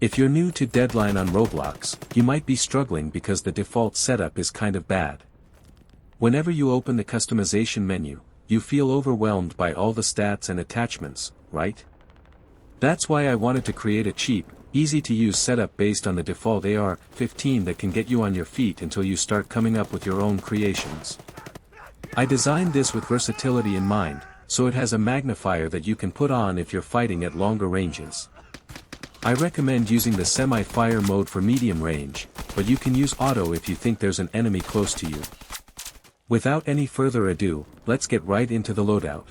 If you're new to Deadline on Roblox, you might be struggling because the default setup is kind of bad. Whenever you open the customization menu, you feel overwhelmed by all the stats and attachments, right? That's why I wanted to create a cheap, easy-to-use setup based on the default AR-15 that can get you on your feet until you start coming up with your own creations. I designed this with versatility in mind, so it has a magnifier that you can put on if you're fighting at longer ranges. I recommend using the semi-fire mode for medium range, but you can use auto if you think there's an enemy close to you. Without any further ado, let's get right into the loadout.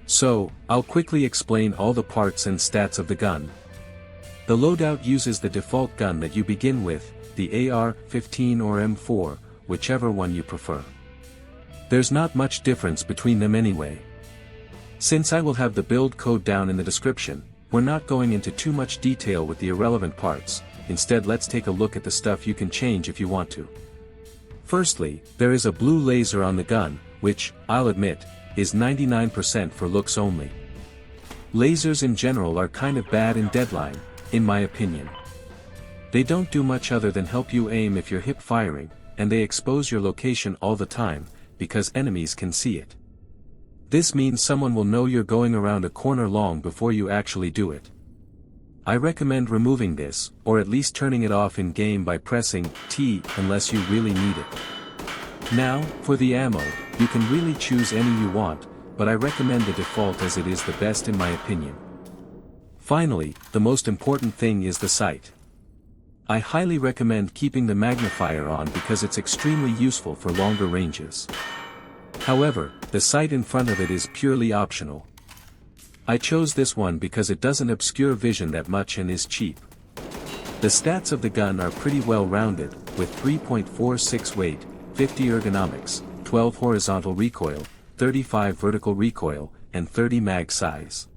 So, I'll quickly explain all the parts and stats of the gun. The loadout uses the default gun that you begin with, the AR-15 or M4, whichever one you prefer. There's not much difference between them anyway. Since I will have the build code down in the description, we're not going into too much detail with the irrelevant parts. Instead, let's take a look at the stuff you can change if you want to. Firstly, there is a blue laser on the gun, which, I'll admit, is 99% for looks only. Lasers in general are kind of bad in Deadline, in my opinion. They don't do much other than help you aim if you're hip firing, and they expose your location all the time, because enemies can see it. This means someone will know you're going around a corner long before you actually do it. I recommend removing this, or at least turning it off in game by pressing T unless you really need it. Now, for the ammo, you can really choose any you want, but I recommend the default as it is the best in my opinion. Finally, the most important thing is the sight. I highly recommend keeping the magnifier on because it's extremely useful for longer ranges. However, the sight in front of it is purely optional. I chose this one because it doesn't obscure vision that much and is cheap. The stats of the gun are pretty well rounded, with 3.46 weight, 50 ergonomics, 12 horizontal recoil, 35 vertical recoil, and 30 mag size.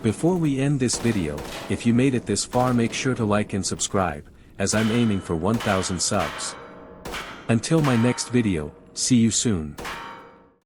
Before we end this video, if you made it this far, make sure to like and subscribe, as I'm aiming for 1,000 subs. Until my next video, see you soon.